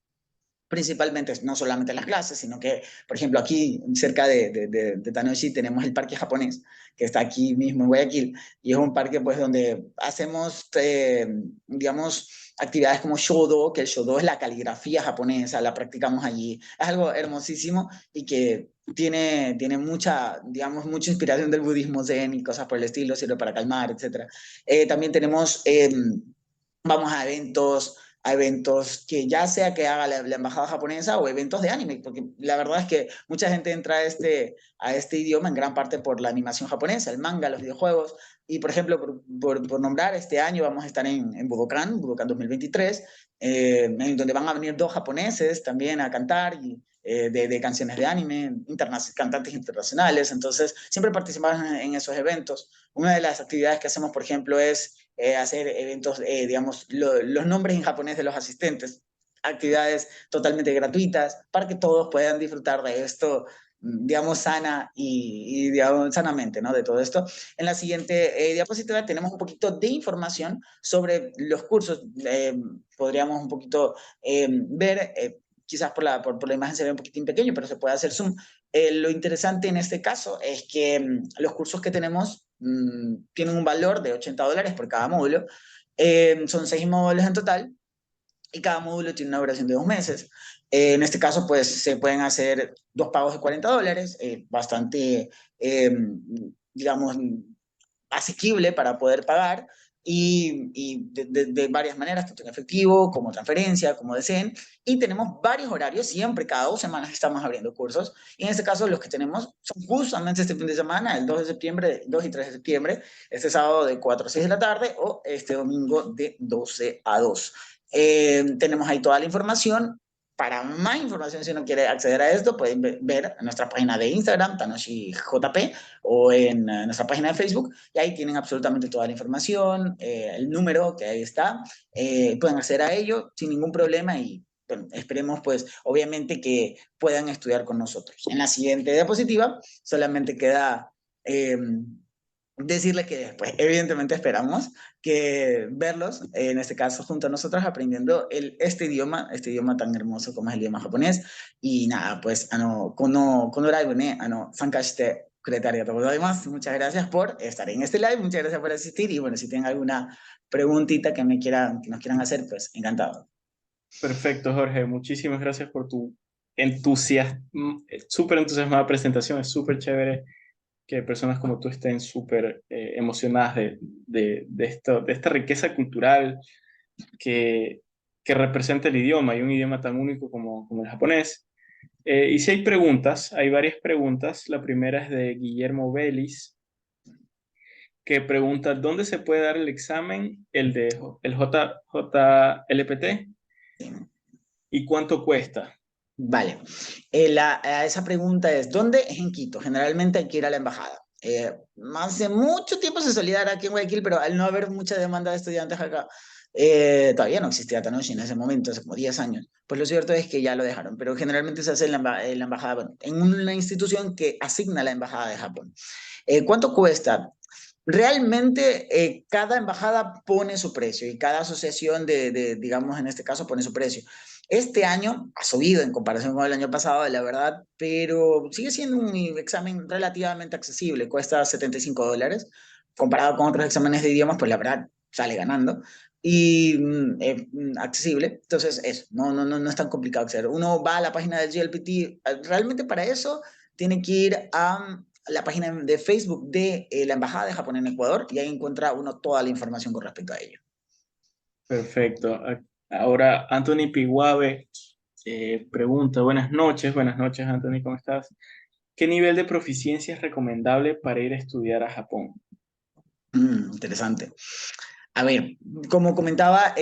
principalmente no solamente las clases, sino que, por ejemplo, aquí cerca de Tanoshi tenemos el parque japonés, que está aquí mismo en Guayaquil, y es un parque pues donde hacemos, digamos, actividades como Shodo, que el Shodo es la caligrafía japonesa, la practicamos allí. Es algo hermosísimo y que tiene mucha, digamos, mucha inspiración del budismo zen y cosas por el estilo, sirve para calmar, etc. También tenemos, vamos a eventos que ya sea que haga la embajada japonesa o eventos de anime, porque la verdad es que mucha gente entra a este idioma en gran parte por la animación japonesa, el manga, los videojuegos, y por ejemplo, por nombrar, este año vamos a estar en Budokan 2023, en donde van a venir 2 japoneses también a cantar y de canciones de anime, cantantes internacionales, entonces siempre participamos en esos eventos. Una de las actividades que hacemos, por ejemplo, es hacer eventos, digamos, los nombres en japonés de los asistentes, actividades totalmente gratuitas para que todos puedan disfrutar de esto, digamos, digamos, sanamente, ¿no? De todo esto. En la siguiente diapositiva tenemos un poquito de información sobre los cursos. Podríamos un poquito ver, quizás por la imagen se ve un poquitín pequeño, pero se puede hacer zoom. Lo interesante en este caso es que los cursos que tenemos tienen un valor de $80 por cada módulo. Son 6 módulos en total y cada módulo tiene una duración de 2 meses. En este caso, pues se pueden hacer 2 pagos de $40, bastante, digamos, asequible para poder pagar. y de varias maneras, tanto en efectivo como transferencia, como deseen. Y tenemos varios horarios, siempre cada 2 semanas estamos abriendo cursos. Y en este caso los que tenemos son justamente este fin de semana, el 2 de septiembre, 2 y 3 de septiembre, este sábado de 4 a 6 de la tarde o este domingo de 12 a 2. Tenemos ahí toda la información. Para más información, si uno quiere acceder a esto, pueden ver en nuestra página de Instagram, TanoshiJP, o en nuestra página de Facebook, y ahí tienen absolutamente toda la información, el número que ahí está, pueden acceder a ello sin ningún problema y bueno, esperemos pues obviamente que puedan estudiar con nosotros. En la siguiente diapositiva solamente queda decirle que pues evidentemente esperamos que verlos, en este caso junto a nosotros aprendiendo este idioma tan hermoso como es el idioma japonés. Y nada, pues sankashite kurete gozaimasu. Muchas gracias por estar en este live, muchas gracias por asistir y bueno, si tienen alguna preguntita que nos quieran hacer, pues encantado.
Perfecto, Jorge. Muchísimas gracias por tu súper entusiasmada presentación. Es súper chévere que personas como tú estén súper emocionadas de esta riqueza cultural que, que representa el idioma y un idioma tan único como el japonés. Y si hay preguntas, hay varias preguntas. La primera es de Guillermo Vélez, que pregunta, ¿dónde se puede dar el examen, el JLPT?
Sí.
¿Y cuánto cuesta?
Vale. Esa pregunta es, ¿dónde? Es en Quito. Generalmente hay que ir a la embajada. Hace mucho tiempo se solía dar aquí en Guayaquil, pero al no haber mucha demanda de estudiantes acá, todavía no existía Tanoshi en ese momento, hace como 10 años. Pues lo cierto es que ya lo dejaron, pero generalmente se hace en la embajada, bueno, en una institución que asigna la embajada de Japón. ¿Cuánto cuesta? Realmente cada embajada pone su precio y cada asociación digamos, en este caso, pone su precio. Este año ha subido en comparación con el año pasado, la verdad, pero sigue siendo un examen relativamente accesible, cuesta $75. Comparado con otros exámenes de idiomas, pues la verdad sale ganando y accesible. Entonces, eso, no es tan complicado acceder. Uno va a la página del GLPT, realmente para eso tiene que ir a la página de Facebook de la Embajada de Japón en Ecuador y ahí encuentra uno toda la información con respecto a ello.
Perfecto. Ahora, Anthony Piguave pregunta, buenas noches, Anthony, ¿cómo estás? ¿Qué nivel de proficiencia es recomendable para ir a estudiar a Japón?
Interesante. A ver, como comentaba,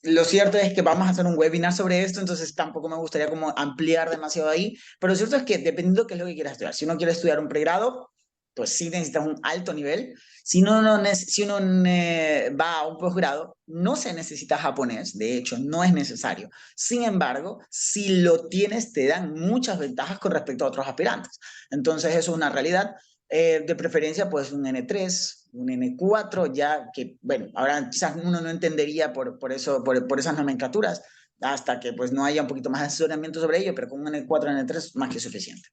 lo cierto es que vamos a hacer un webinar sobre esto, entonces tampoco me gustaría como ampliar demasiado ahí, pero lo cierto es que dependiendo de qué es lo que quieras estudiar, si uno quiere estudiar un pregrado, pues sí necesitas un alto nivel. Si si uno va a un posgrado, no se necesita japonés, de hecho, no es necesario. Sin embargo, si lo tienes, te dan muchas ventajas con respecto a otros aspirantes. Entonces, eso es una realidad. De preferencia, pues un N3, un N4, ya que, bueno, ahora quizás uno no entendería por eso, por esas nomenclaturas, hasta que pues no haya un poquito más de asesoramiento sobre ello, pero con un N4, N3 más que suficiente.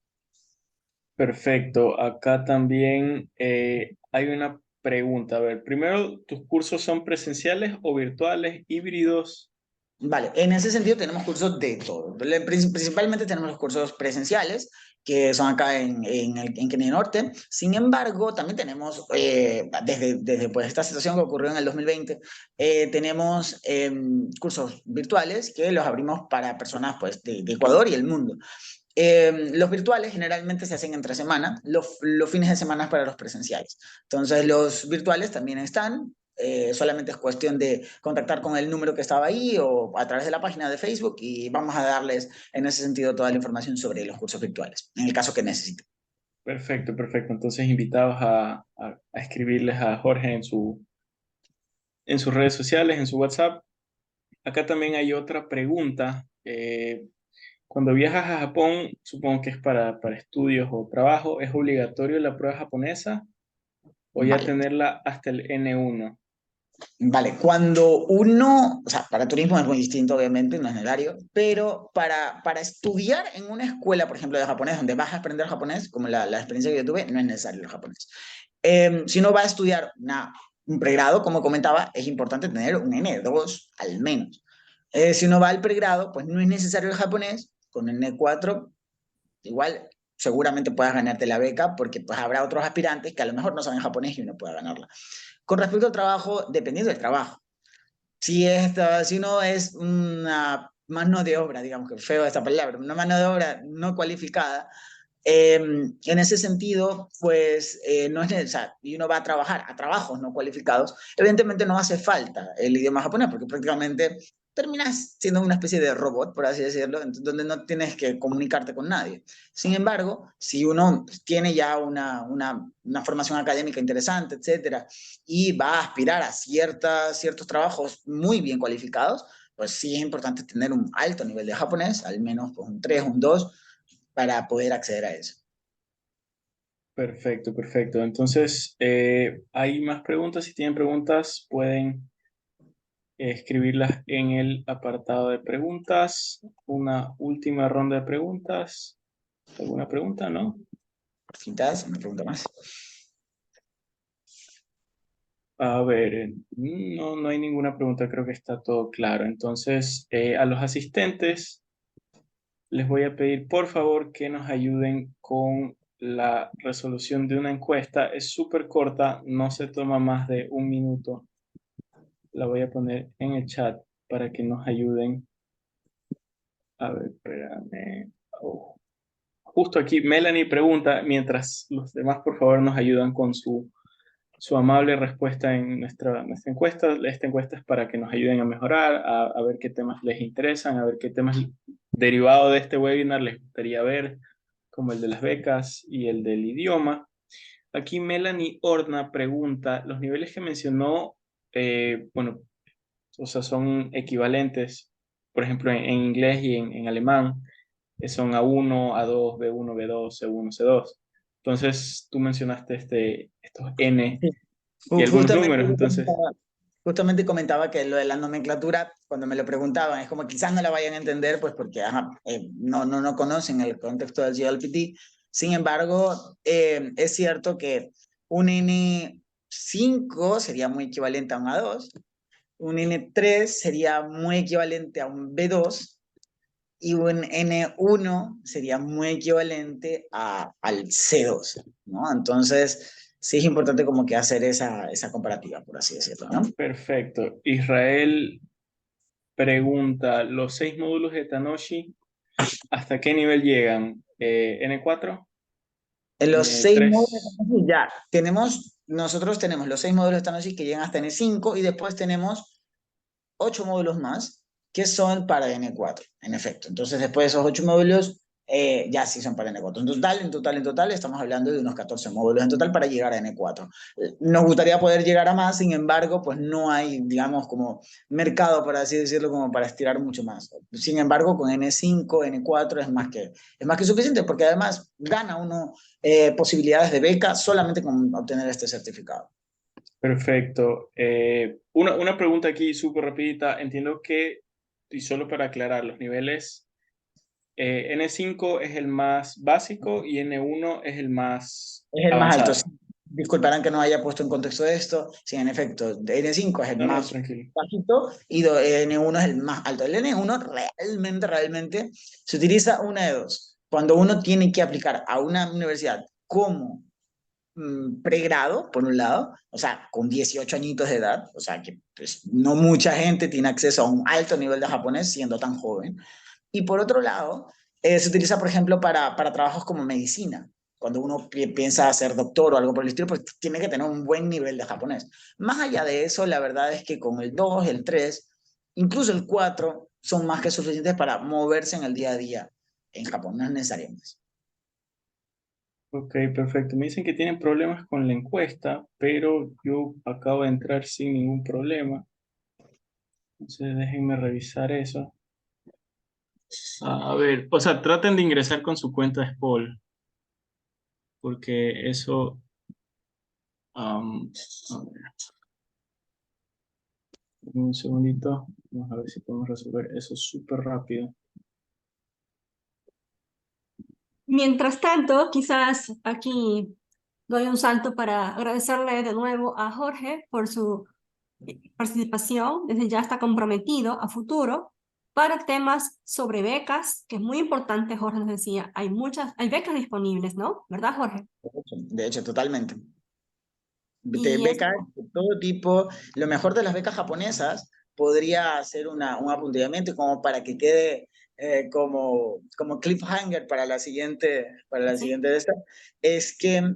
Perfecto. Acá también hay una pregunta. A ver, primero, ¿tus cursos son presenciales o virtuales, híbridos?
Vale, en ese sentido tenemos cursos de todo. Principalmente tenemos los cursos presenciales, que son acá en Kenia Norte. Sin embargo, también tenemos, desde pues, esta situación que ocurrió en el 2020, tenemos cursos virtuales que los abrimos para personas pues, de Ecuador y el mundo. Los virtuales generalmente se hacen entre semana, los fines de semana para los presenciales. Entonces, los virtuales también están. Solamente es cuestión de contactar con el número que estaba ahí o a través de la página de Facebook y vamos a darles en ese sentido toda la información sobre los cursos virtuales, en el caso que necesiten.
Perfecto, perfecto. Entonces, invitados a escribirles a Jorge en sus redes sociales, en su WhatsApp. Acá también hay otra pregunta. Cuando viajas a Japón, supongo que es para estudios o trabajo, ¿es obligatorio la prueba japonesa o ya
Vale.
tenerla hasta el N1?
Vale, cuando uno, o sea, para turismo es muy distinto, obviamente, no es necesario, pero para estudiar en una escuela, por ejemplo, de japonés, donde vas a aprender japonés, como la experiencia que yo tuve, no es necesario el japonés. Si uno va a estudiar un pregrado, como comentaba, es importante tener un N2 al menos. Si uno va al pregrado, pues no es necesario el japonés, con N4 igual seguramente puedas ganarte la beca porque pues habrá otros aspirantes que a lo mejor no saben japonés y uno pueda ganarla. Con respecto al trabajo, dependiendo del trabajo. Si uno es una mano de obra, digamos que feo esta palabra, una mano de obra no cualificada, en ese sentido, pues no es necesario, y uno va a trabajar a trabajos no cualificados, evidentemente no hace falta el idioma japonés, porque prácticamente terminas siendo una especie de robot, por así decirlo, donde no tienes que comunicarte con nadie. Sin embargo, si uno tiene ya una formación académica interesante, etcétera, y va a aspirar a ciertos trabajos muy bien cualificados, pues sí es importante tener un alto nivel de japonés, al menos pues, un 3, un 2, para poder acceder a eso.
Perfecto, perfecto. Entonces, ¿hay más preguntas? Si tienen preguntas, pueden escribirlas en el apartado de preguntas. Una última ronda de preguntas. ¿Alguna pregunta? ¿No?
Quizás, una pregunta más.
A ver, no hay ninguna pregunta, creo que está todo claro. Entonces, a los asistentes les voy a pedir por favor que nos ayuden con la resolución de una encuesta. Es súper corta, no se toma más de un minuto. La voy a poner en el chat para que nos ayuden. A ver, espérame. Oh. Justo aquí, Melanie pregunta, mientras los demás por favor nos ayudan con su amable respuesta en nuestra encuesta. Esta encuesta es para que nos ayuden a mejorar, a ver qué temas les interesan, a ver qué temas derivados de este webinar les gustaría ver, como el de las becas y el del idioma. Aquí Melanie Horna pregunta, los niveles que mencionó, bueno, o sea, son equivalentes, por ejemplo, en inglés y en alemán, son A1, A2, B1, B2, C1, C2. Entonces, tú mencionaste estos N
Sí.
y algunos
Justamente,
números, entonces,
justamente comentaba que lo de la nomenclatura, cuando me lo preguntaban, es como quizás no la vayan a entender, pues porque ajá, no conocen el contexto del GLPT. Sin embargo, es cierto que un N5 sería muy equivalente a un A2, un N3 sería muy equivalente a un B2, y un N1 sería muy equivalente al C2, ¿no? Entonces, sí es importante como que hacer esa comparativa, por así decirlo, ¿no?
perfecto. Israel pregunta, ¿los 6 módulos de Tanoshi hasta qué nivel llegan? ¿N4?
En los 6 módulos
¿N3?
ya nosotros tenemos los 6 módulos de Tanoshi que llegan hasta N5 y después tenemos 8 módulos más que son para N4, en efecto. Entonces, después de esos 8 módulos, ya sí son para N4. En total, estamos hablando de unos 14 módulos en total para llegar a N4. Nos gustaría poder llegar a más, sin embargo, pues no hay, digamos, como mercado, por así decirlo, como para estirar mucho más. Sin embargo, con N5, N4 es más que suficiente, porque además gana uno posibilidades de beca solamente con obtener este certificado.
Perfecto. Una pregunta aquí súper rapidita. Entiendo que, y solo para aclarar, los niveles N5 es el más básico y N1 es el más
Es el más alto. Sí.
avanzado.
Disculparán que no haya puesto en contexto esto. Sí, en efecto, N5 es el
No, no,
más
tranquilo.
bajito y N1 es el más alto. El N1 realmente se utiliza una de dos. Cuando uno tiene que aplicar a una universidad como pregrado, por un lado, o sea, con 18 añitos de edad, o sea, que pues, no mucha gente tiene acceso a un alto nivel de japonés siendo tan joven. Y por otro lado, se utiliza, por ejemplo, para trabajos como medicina. Cuando uno piensa ser doctor o algo por el estilo, pues tiene que tener un buen nivel de japonés. Más allá de eso, la verdad es que con el 2, el 3, incluso el 4, son más que suficientes para moverse en el día a día en Japón, no es necesariamente.
Ok, perfecto. Me dicen que tienen problemas con la encuesta, pero yo acabo de entrar sin ningún problema. Entonces déjenme revisar eso. A ver, o sea, traten de ingresar con su cuenta de Spol, porque eso... a ver, un segundito. Vamos a ver si podemos resolver eso súper rápido.
Mientras tanto, quizás aquí doy un salto para agradecerle de nuevo a Jorge por su participación. Desde ya está comprometido a futuro para temas sobre becas, que es muy importante. Jorge nos decía, hay becas disponibles, ¿no? ¿Verdad, Jorge?
De hecho, totalmente. De
Y es,
becas de todo tipo. Lo mejor de las becas japonesas podría ser un apuntamiento como para que quede como cliffhanger para la
sí,
siguiente de esta, es que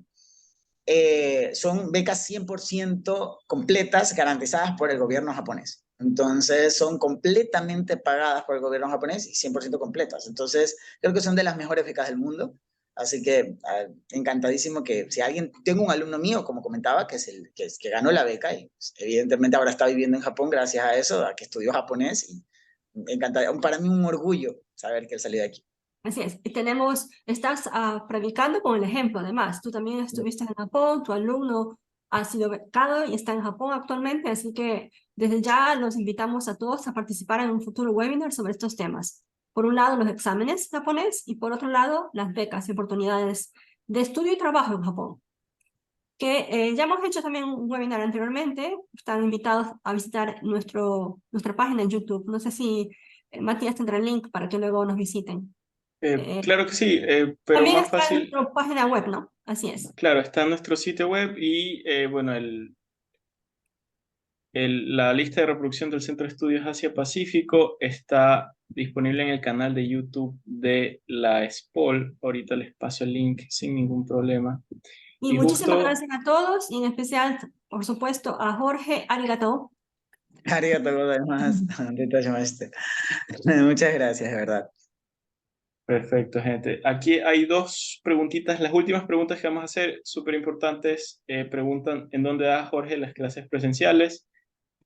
son becas 100% completas, garantizadas por el gobierno japonés. Entonces, son completamente pagadas por el gobierno japonés y 100% completas. Entonces, creo que son de las mejores becas del mundo. Así que encantadísimo que si alguien, tengo un alumno mío, como comentaba, que es que ganó la beca y pues, evidentemente ahora está viviendo en Japón gracias a eso, a que estudió japonés y encantado. Para mí un orgullo saber que él salió de aquí.
así es. Y estás predicando con el ejemplo, además. Tú también estuviste en Japón, tu alumno ha sido becado y está en Japón actualmente, así que desde ya los invitamos a todos a participar en un futuro webinar sobre estos temas. Por un lado, los exámenes japonés y por otro lado, las becas y oportunidades de estudio y trabajo en Japón. Que ya hemos hecho también un webinar anteriormente. Están invitados a visitar nuestra página en YouTube. No sé si Matías tendrá el link para que luego nos visiten.
Claro que sí, pero
También
más
está en
fácil,
nuestra página web, ¿no? Así es.
claro, está en nuestro sitio web y bueno, la lista de reproducción del Centro de Estudios Asia-Pacífico está disponible en el canal de YouTube de la SPOL. Ahorita les paso el link sin ningún problema.
Y
Y
muchísimas
justo,
gracias a todos y en especial, por supuesto, a Jorge Arigato.
Arigato gozaimasu. Muchas gracias, de verdad.
perfecto, gente. Aquí hay dos preguntitas. Las últimas preguntas que vamos a hacer, súper importantes. Preguntan en dónde da Jorge las clases presenciales.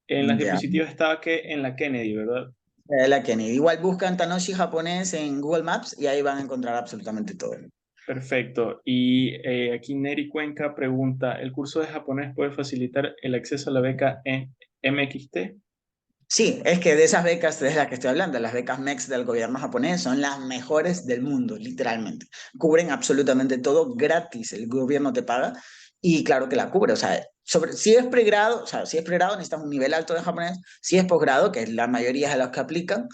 En las
Ya.
diapositivas estaba que en la Kennedy, ¿verdad?
La Kennedy. Igual buscan Tanoshi japonés en Google Maps y ahí van a encontrar absolutamente todo.
Perfecto. Y aquí Neri Cuenca pregunta, ¿el curso de japonés puede facilitar el acceso a la beca en MXT?
Sí, es que de esas becas de las que estoy hablando, las becas MEX del gobierno japonés son las mejores del mundo, literalmente. Cubren absolutamente todo gratis, el gobierno te paga y claro que la cubre. O sea, si es pregrado, o sea, si es pregrado necesitas un nivel alto de japonés, si es posgrado, que es la mayoría de los que aplican,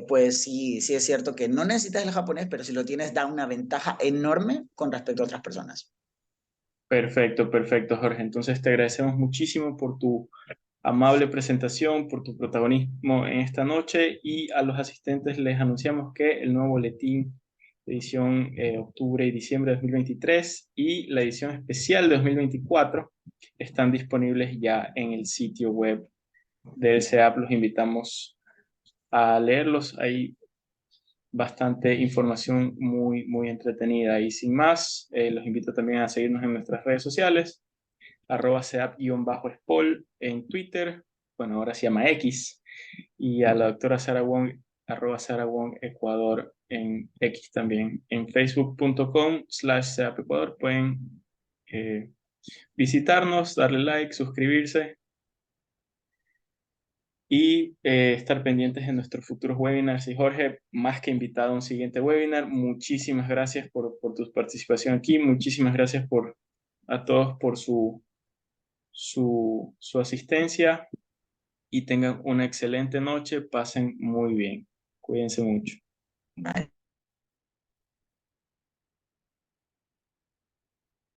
pues sí, sí es cierto que no necesitas el japonés, pero si lo tienes da una ventaja enorme con respecto a otras personas.
Perfecto, perfecto, Jorge. Entonces te agradecemos muchísimo por tu amable presentación, por tu protagonismo en esta noche y a los asistentes les anunciamos que el nuevo boletín de edición octubre y diciembre de 2023 y la edición especial de 2024 están disponibles ya en el sitio web del CEAP. Los invitamos a leerlos. Hay bastante información muy, muy entretenida. Y sin más, los invito también a seguirnos en nuestras redes sociales, @seap_spol en Twitter, bueno, ahora se llama X, y a la doctora Sara Wong, @Sara Wong Ecuador en X también. En facebook.com/seapecuador pueden eh, visitarnos, darle like, suscribirse y estar pendientes de nuestros futuros webinars. Y Jorge, más que invitado a un siguiente webinar, muchísimas gracias por tu participación aquí, muchísimas gracias a todos por su asistencia y tengan una excelente noche, pasen muy bien, cuídense mucho.
Bye.